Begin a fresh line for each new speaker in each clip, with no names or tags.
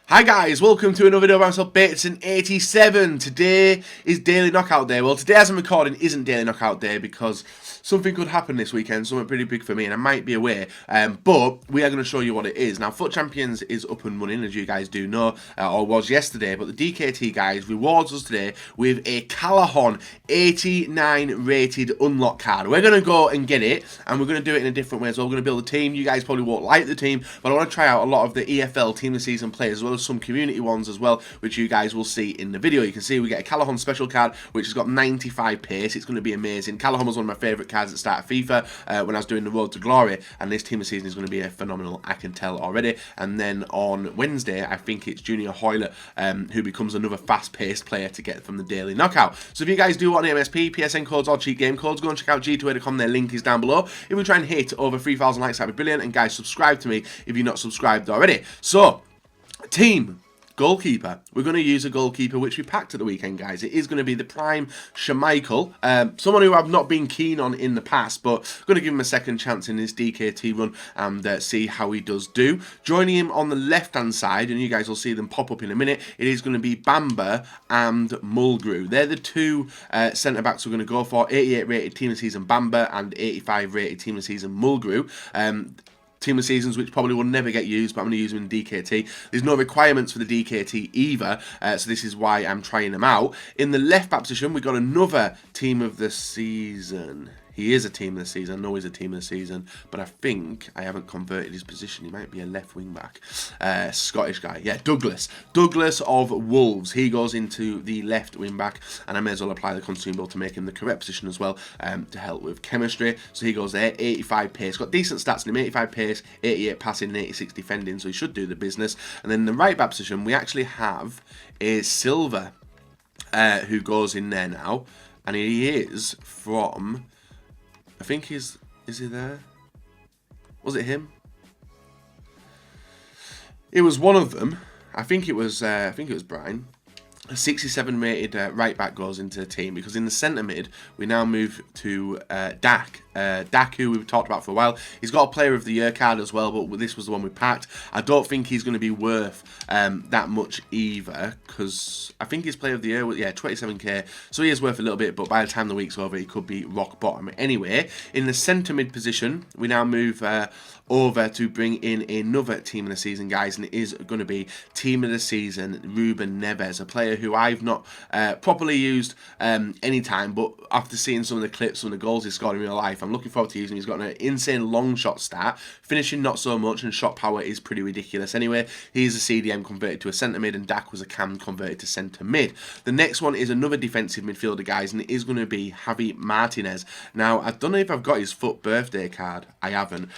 Hi guys, welcome to another video about myself, Bateson87. Today is Daily Knockout Day. Well, today as I'm recording isn't Daily Knockout Day because something could happen this weekend, something pretty big for me, and I might be away. But we are going to show you what it is. Now, Foot Champions is up and running, as you guys do know, or was yesterday, but the DKT guys rewards us today with a Callejon 89 rated unlock card. We're going to go and get it, and we're going to do it in a different way as well. We're going to build a team. You guys probably won't like the team, but I want to try out a lot of the EFL Team of the Season players, as well as some community ones as well, which you guys will see in the video. You can see we get a Callejon special card, which has got 95 pace. It's going to be amazing. Callejon was one of my favourite cards at the start of FIFA when I was doing the Road to Glory, and this Team of the Season is going to be a phenomenal, I can tell already. And then on Wednesday, I think it's Junior Hoylett, who becomes another fast-paced player to get from the Daily Knockout. So if you guys do want an MSP, PSN codes, or cheat game codes, go and check out g2a.com. Their link is down below. If we try and hit over 3,000 likes, that'd be brilliant. And guys, subscribe to me if you're not subscribed already. So, team goalkeeper. We're going to use a goalkeeper which we packed at the weekend, guys. It is going to be the prime Schmeichel, someone who I've not been keen on in the past, but I'm going to give him a second chance in this DKT run and see how he does do. Joining him on the left-hand side, and you guys will see them pop up in a minute, it is going to be Bamba and Mulgrew. They're the two centre-backs we're going to go for. 88 rated Team of the Season Bamba and 85 rated Team of the Season Mulgrew. Team of Seasons, which probably will never get used, but I'm going to use them in DKT. There's no requirements for the DKT either, so this is why I'm trying them out. In the left back position, we've got another Team of the Season. He is a Team of the Season. I know he's a Team of the Season, but I think I haven't converted his position. He might be a left wing back. Scottish guy. Yeah, Douglas. Douglas of Wolves. He goes into the left wing back, and I may as well apply the consumable to make him the correct position as well, to help with chemistry. So he goes there. 85 pace. Got decent stats in him. 85 pace, 88 passing, and 86 defending, so he should do the business. And then in the right back position, we actually have a Silva, who goes in there now, and he is from... I think is he there? Was it him? It was one of them. I think it was Brian. A 67 rated right back goes into the team, because in the centre mid we now move to Dak. Dak, who we've talked about for a while. He's got a Player of the Year card as well, but this was the one we packed. I don't think he's going to be worth that much either, because I think his Player of the Year was, yeah, 27k, so he is worth a little bit, but by the time the week's over, he could be rock bottom. Anyway, in the centre mid position, we now move over to bring in another Team of the Season, guys, and it is going to be Team of the Season Ruben Neves, a player who I've not properly used any time, but after seeing some of the clips, some of the goals he's scored in real life, I'm looking forward to using him. He's got an insane long shot stat, finishing not so much, and shot power is pretty ridiculous. Anyway, he's a CDM converted to a centre mid, and Dak was a cam converted to centre mid. The next one is another defensive midfielder, guys, and it is going to be Javi Martinez. Now, I don't know if I've got his FUT birthday card. I haven't.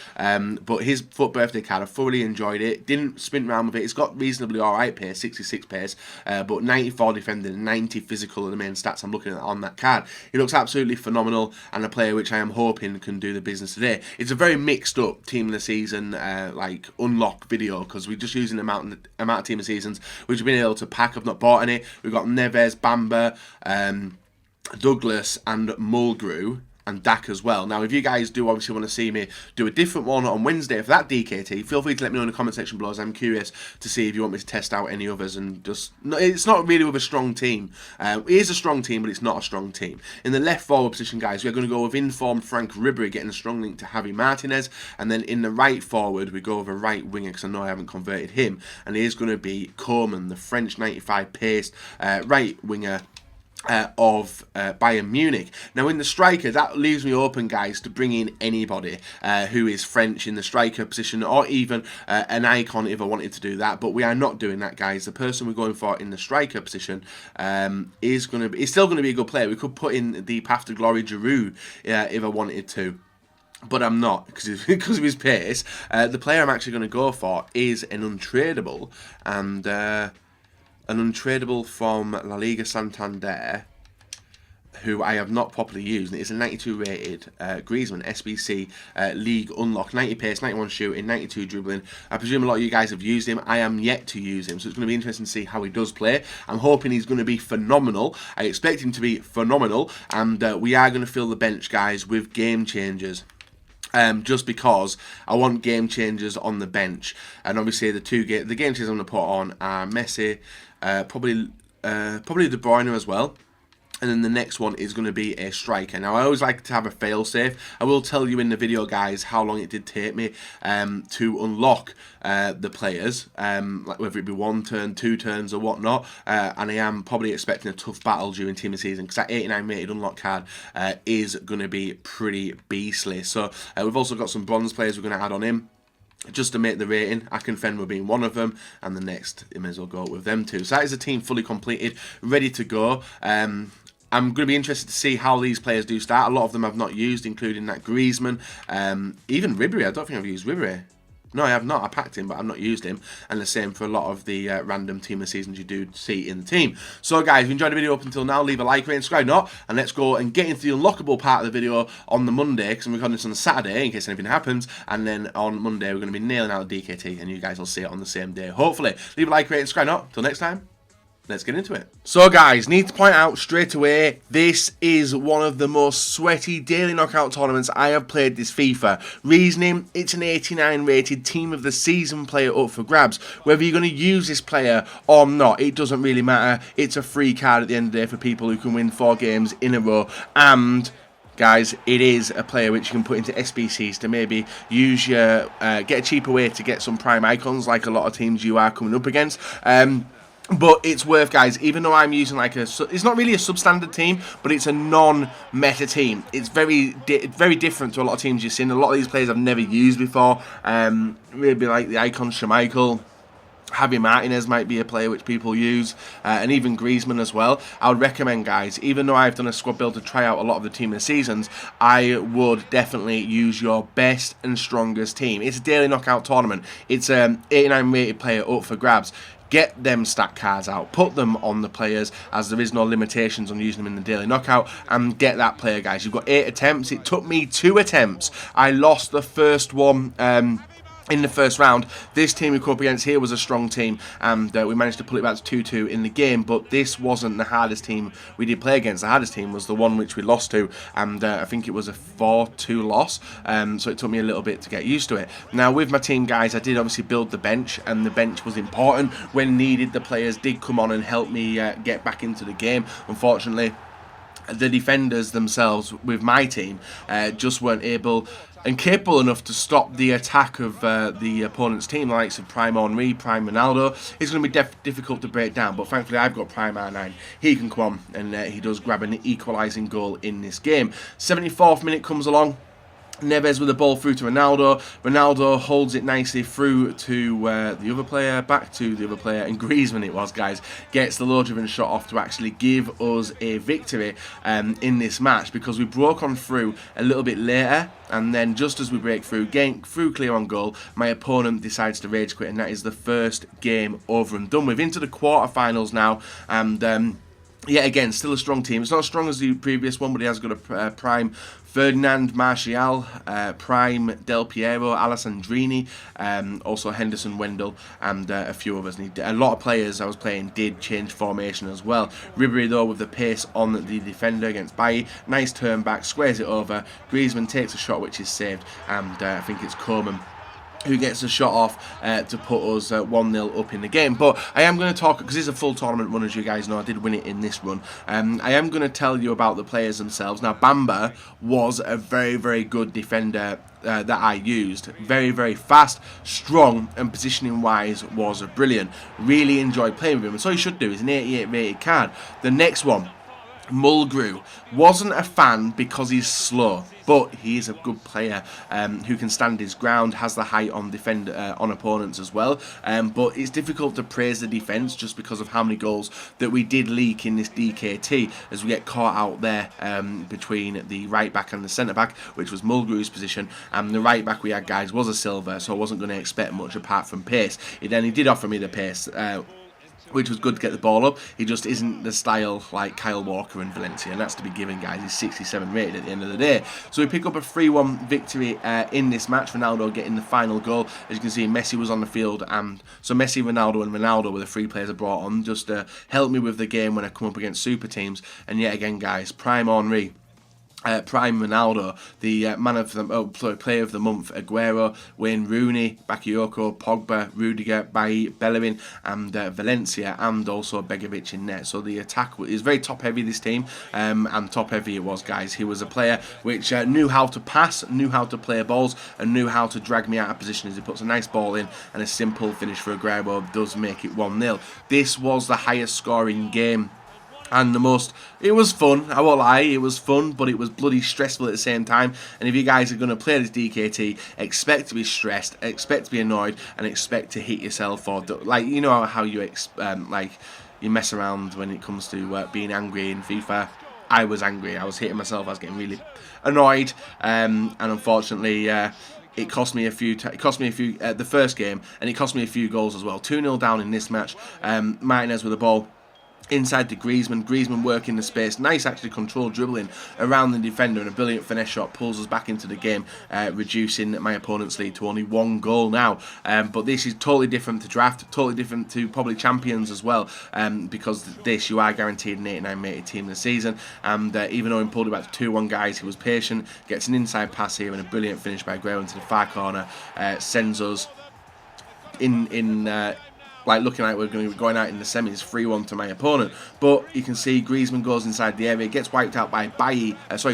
But his FUT birthday card, I thoroughly enjoyed it. Didn't sprint around with it. It's got reasonably alright pace, 66 pace, but 94 defending, 90 physical are the main stats I'm looking at on that card. He looks absolutely phenomenal, and a player which I am hoping can do the business today. It's a very mixed up Team of the Season like unlock video, because we're just using the amount of Team of Seasons which we've been able to pack. I've not bought any. We've got Neves, Bamba, Douglas and Mulgrew, and Dak as well. Now, if you guys do obviously want to see me do a different one on Wednesday for that DKT, feel free to let me know in the comment section below, as I'm curious to see if you want me to test out any others. And just, it's not really with a strong team. It is a strong team, but it's not a strong team. In the left forward position, guys, we're going to go with informed Frank Ribery, getting a strong link to Javi Martinez. And then in the right forward, we go with a right winger, because I know I haven't converted him, and it is going to be Coman, the French 95 pace right winger of Bayern Munich. Now, in the striker, that leaves me open, guys, to bring in anybody who is French in the striker position, or even an icon if I wanted to do that, but we are not doing that, guys. The person we're going for in the striker position is still going to be a good player. We could put in the Path to Glory Giroud if I wanted to, but I'm not, because of his pace. The player I'm actually going to go for is an untradeable, and an untradeable from La Liga Santander, who I have not properly used. It's a 92 rated Griezmann SBC League unlock, 90 pace, 91 shooting, 92 dribbling. I presume a lot of you guys have used him. I am yet to use him, so it's going to be interesting to see how he does play. I'm hoping he's going to be phenomenal. I expect him to be phenomenal, and we are going to fill the bench, guys, with game changers.
just because I want game changers on the bench. And obviously the game changers I'm going to put on are Messi, probably De Bruyne as well. And then the next one is going to be a striker. Now, I always like to have a fail-safe. I will tell you in the video, guys, how long it did take me to unlock the players, like whether it be 1 turn, 2 turns, or whatnot. And I am probably expecting a tough battle during Team of the Season, because that 89 rated unlock card is going to be pretty beastly. So we've also got some bronze players we're going to add on in, just to make the rating. Akinfenwa being one of them, and the next, I may as well go with them too. So that is a team fully completed, ready to go. I'm going to be interested to see how these players do start. A lot of them I've not used, including that Griezmann. Even Ribery, I don't think I've used Ribery. No, I have not. I packed him, but I've not used him. And the same for a lot of the random Team of Seasons you do see in the team. So, guys, if you enjoyed the video up until now, leave a like, rate, and subscribe not. And let's go and get into the unlockable part of the video on the Monday, because I'm recording this on the Saturday in case anything happens. And then on Monday, we're going to be nailing out the DKT, and you guys will see it on the same day, hopefully. Leave a like, rate, and subscribe not. Until next time. Let's get into it. So, guys, need to point out straight away, this is one of the most sweaty daily knockout tournaments I have played this FIFA. Reasoning, it's an 89 rated Team of the Season player up for grabs. Whether you're going to use this player or not, it doesn't really matter. It's a free card at the end of the day for people who can win 4 games in a row. And guys, it is a player which you can put into SBCs to maybe use your, get a cheaper way to get some prime icons, like a lot of teams you are coming up against. But it's worth, guys, even though I'm using like it's not really a substandard team, but it's a non-meta team. It's very different to a lot of teams you've seen. A lot of these players I've never used before. Maybe like the icon Schmeichel. Javi Martinez might be a player which people use, and even Griezmann as well. I would recommend, guys, even though I've done a squad build to try out a lot of the Team of the Seasons, I would definitely use your best and strongest team. It's a daily knockout tournament. It's an 89 rated player up for grabs. Get them stat cards out, put them on the players, as there is no limitations on using them in the daily knockout, and get that player, guys. You've got 8 attempts. It took me 2 attempts. I lost the first one in the first round. This team we come up against here was a strong team, and we managed to pull it back to 2-2 in the game, but this wasn't the hardest team we did play against. The hardest team was the one which we lost to, and I think it was a 4-2 loss, so it took me a little bit to get used to it. Now, with my team, guys, I did obviously build the bench, and the bench was important. When needed, the players did come on and help me get back into the game. Unfortunately, the defenders themselves with my team just weren't able and capable enough to stop the attack of the opponent's team, the likes of Prime Henry, Prime Ronaldo. It's going to be difficult to break down, but thankfully I've got Prime R9. He can come on, and he does grab an equalising goal in this game. 74th minute comes along. Neves with the ball through to Ronaldo. Ronaldo holds it nicely through to the other player, back to the other player, and Griezmann it was, guys, gets the low-driven shot off to actually give us a victory in this match, because we broke on through a little bit later, and then just as we break through, getting through clear on goal, my opponent decides to rage quit, and that is the first game over and done with. Into the quarterfinals now, and yet again, still a strong team. It's not as strong as the previous one, but he has got a prime Ferdinand Martial, prime Del Piero, Alessandrini, also Henderson, Wendell, and a few others. And a lot of players I was playing did change formation as well. Ribery, though, with the pace on the defender against Bailly. Nice turn back, squares it over. Griezmann takes a shot which is saved, and I think it's Coleman who gets a shot off to put us 1-0 up in the game. But I am going to talk, because it's a full tournament run, as you guys know. I did win it in this run. I am going to tell you about the players themselves. Now, Bamba was a very, very good defender that I used. Very, very fast, strong, and positioning-wise was brilliant. Really enjoyed playing with him, and so you should do. It's an 88 rated card. The next one, Mulgrew. Wasn't a fan because he's slow, but he is a good player who can stand his ground, has the height on on opponents as well. But it's difficult to praise the defence just because of how many goals that we did leak in this DKT, as we get caught out there between the right back and the centre back, which was Mulgrew's position. And the right back we had, guys, was a Silva, so I wasn't going to expect much apart from pace. He did offer me the pace, which was good to get the ball up. He just isn't the style like Kyle Walker and Valencia, and that's to be given, guys. He's 67 rated at the end of the day. So we pick up a 3-1 victory in this match. Ronaldo getting the final goal. As you can see, Messi was on the field, and so Messi, Ronaldo, and Ronaldo were the 3 players I brought on just to help me with the game when I come up against super teams. And yet again, guys, Prime Henry Prime Ronaldo, the player of the month, Aguero, Wayne Rooney, Bakayoko, Pogba, Rudiger, Bailly, Bellerin, and Valencia, and also Begovic in net. So the attack is very top heavy, this team, and top heavy it was, guys. He was a player which knew how to pass, knew how to play balls, and knew how to drag me out of position as he puts a nice ball in, and a simple finish for Aguero does make it 1-0. This was the highest scoring game. And it was fun, I won't lie, it was fun, but it was bloody stressful at the same time. And if you guys are going to play this DKT, expect to be stressed, expect to be annoyed, and expect to hit yourself, or, like, you know how you, you mess around when it comes to being angry in FIFA. I was angry, I was hitting myself, I was getting really annoyed, and unfortunately, it cost me a few. The first game, and it cost me a few goals as well. 2-0 down in this match. Martinez with the ball inside to Griezmann. Griezmann working the space. Nice, actually, controlled dribbling around the defender, and a brilliant finesse shot pulls us back into the game, reducing my opponent's lead to only 1 goal now. But this is totally different to draft, totally different to probably champions as well, because this, you are guaranteed an 89 rated team this season. And even though he pulled it back to 2-1, guys, he was patient, gets an inside pass here, and a brilliant finish by Aguero into the far corner, sends us like looking like we're going to be going out in the semis, 3-1 to my opponent. But you can see Griezmann goes inside the area, gets wiped out by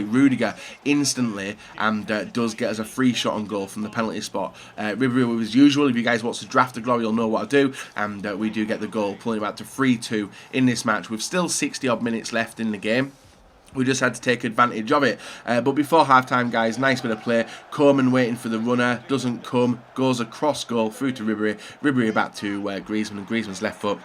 Rudiger instantly, and does get us a free shot on goal from the penalty spot. Ribéry, as usual, if you guys watch the Draft of Glory, you'll know what I do, and we do get the goal, pulling it back to 3-2 in this match with still 60 odd minutes left in the game. We just had to take advantage of it. But before half-time, guys, nice bit of play. Coleman waiting for the runner, doesn't come, goes across goal through to Ribéry. Ribéry back to Griezmann, and Griezmann's left foot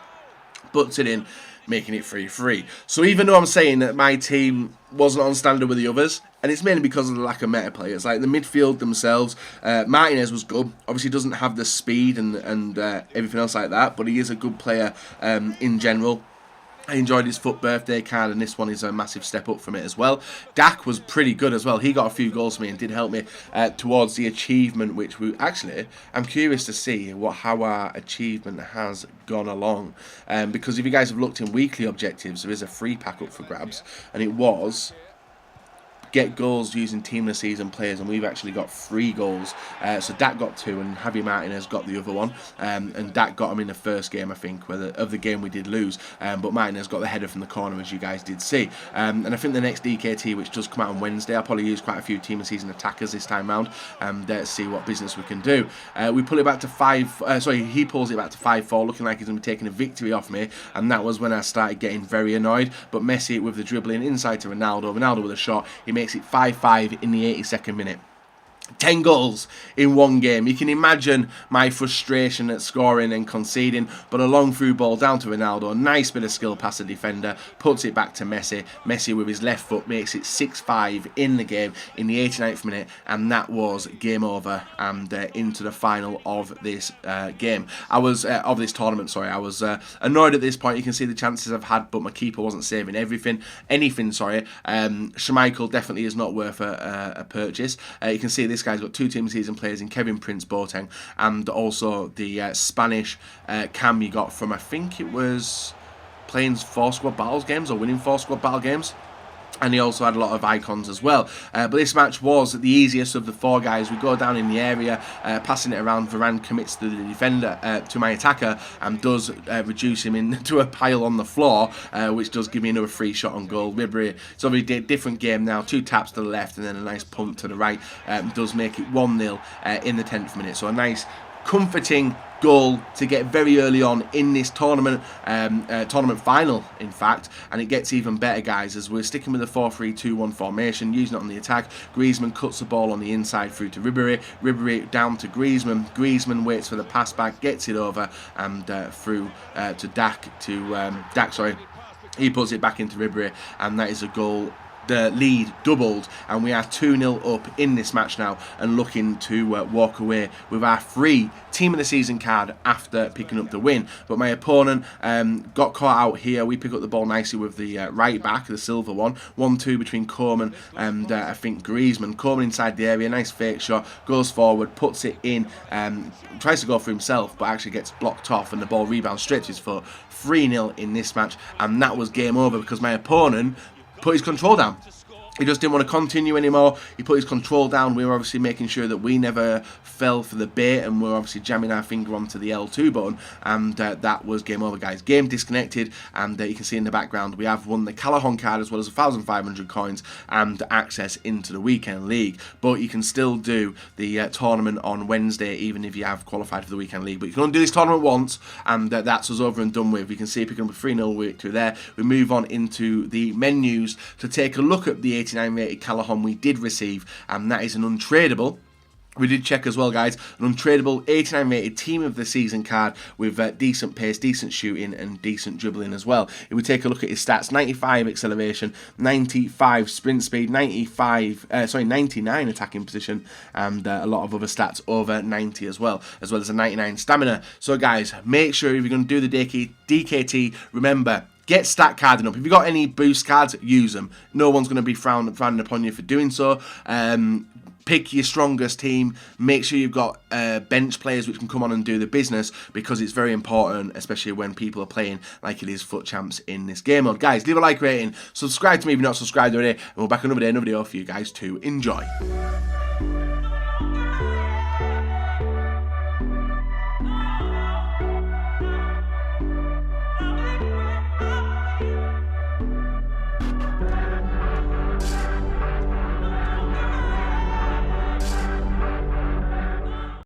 butts it in, making it 3-3. So even though I'm saying that my team wasn't on standard with the others, and it's mainly because of the lack of meta players, like the midfield themselves, Martinez was good. Obviously doesn't have the speed and everything else like that, but he is a good player in general. I enjoyed his FUT birthday card, and this one is a massive step up from it as well. Dak was pretty good as well. He got a few goals for me and did help me towards the achievement, which I'm curious to see how our achievement has gone along. Because if you guys have looked in weekly objectives, there is a free pack up for grabs, and it was get goals using team of the season players, and we've actually got 3 goals. So Dak got 2, and Javi Martinez got the other one. And Dak got him in the first game, I think, of the game we did lose. But Martinez got the header from the corner, as you guys did see. And I think the next DKT, which does come out on Wednesday, I'll probably use quite a few team of the season attackers this time round, to see what business we can do. We pull it back to 5. He pulls it back to 5-4, looking like he's going to be taking a victory off me. And that was when I started getting very annoyed. But Messi with the dribbling inside to Ronaldo. Ronaldo with a shot. He makes it 5-5 in the 82nd minute. 10 goals in one game. You can imagine my frustration at scoring and conceding, but a long through ball down to Ronaldo, nice bit of skill past the defender, puts it back to Messi. Messi with his left foot makes it 6-5 in the game in the 89th minute, and that was game over and into the final of this game. Of this tournament, sorry. I was annoyed at this point. You can see the chances I've had, but my keeper wasn't saving anything. Schmeichel definitely is not worth a purchase. You can see this guy's got 2 team season players in Kevin Prince Boateng, and also the Spanish cam you got from, I think it was playing 4 squad battles games or winning 4 squad battle games. And he also had a lot of icons as well. But this match was the easiest of the 4 guys. We go down in the area, passing it around. Varane commits to the defender, to my attacker, and does reduce him into a pile on the floor, which does give me another free shot on goal. Ribéry, it's obviously a different game now. 2 taps to the left and then a nice punt to the right. Does make it 1-0 in the 10th minute. So a nice, comforting goal to get very early on in this tournament final, in fact. And it gets even better, guys, as we're sticking with the 4-3-2-1 formation, using it on the attack. Griezmann cuts the ball on the inside through to Ribéry. Ribéry down to Griezmann. Griezmann waits for the pass back, gets it over, and through to Dak. He puts it back into Ribéry, and that is a goal. The lead doubled, and we are 2-0 up in this match now, and looking to walk away with our free team of the season card after picking up the win. But my opponent got caught out here. We pick up the ball nicely with the right back, the silver one. 1-2 between Coleman and I think Griezmann. Coleman inside the area, nice fake shot, goes forward, puts it in, tries to go for himself, but actually gets blocked off, and the ball rebounds straight to his foot. 3-0 in this match, and that was game over because my opponent put his control down. He just didn't want to continue anymore. He put his control down. We were obviously making sure that we never fell for the bait, and we're obviously jamming our finger onto the L2 button, and that was game over, guys. Game disconnected, and you can see in the background we have won the Callejon card as well as 1,500 coins and access into the weekend league. But you can still do the tournament on Wednesday even if you have qualified for the weekend league. But you can only do this tournament once, and that's us over and done with. You can see picking up a 3-0 victory there. We move on into the menus to take a look at the 89 rated Callejon we did receive, and that is an untradeable. We did check as well, guys, an untradeable 89 rated team of the season card with decent pace, decent shooting and decent dribbling as well. If we take a look at his stats, 95 acceleration, 95 sprint speed, 99 attacking position, and a lot of other stats over 90 as well as a 99 stamina. So guys, make sure if you're going to do the DKT, remember, get stat carding up. If you've got any boost cards, use them. No one's going to be frowning upon you for doing so. Pick your strongest team. Make sure you've got bench players which can come on and do the business, because it's very important, especially when people are playing like it is FUT Champs in this game mode. Guys, leave a like rating, subscribe to me if you're not subscribed already, and we're back another day, another video for you guys to enjoy.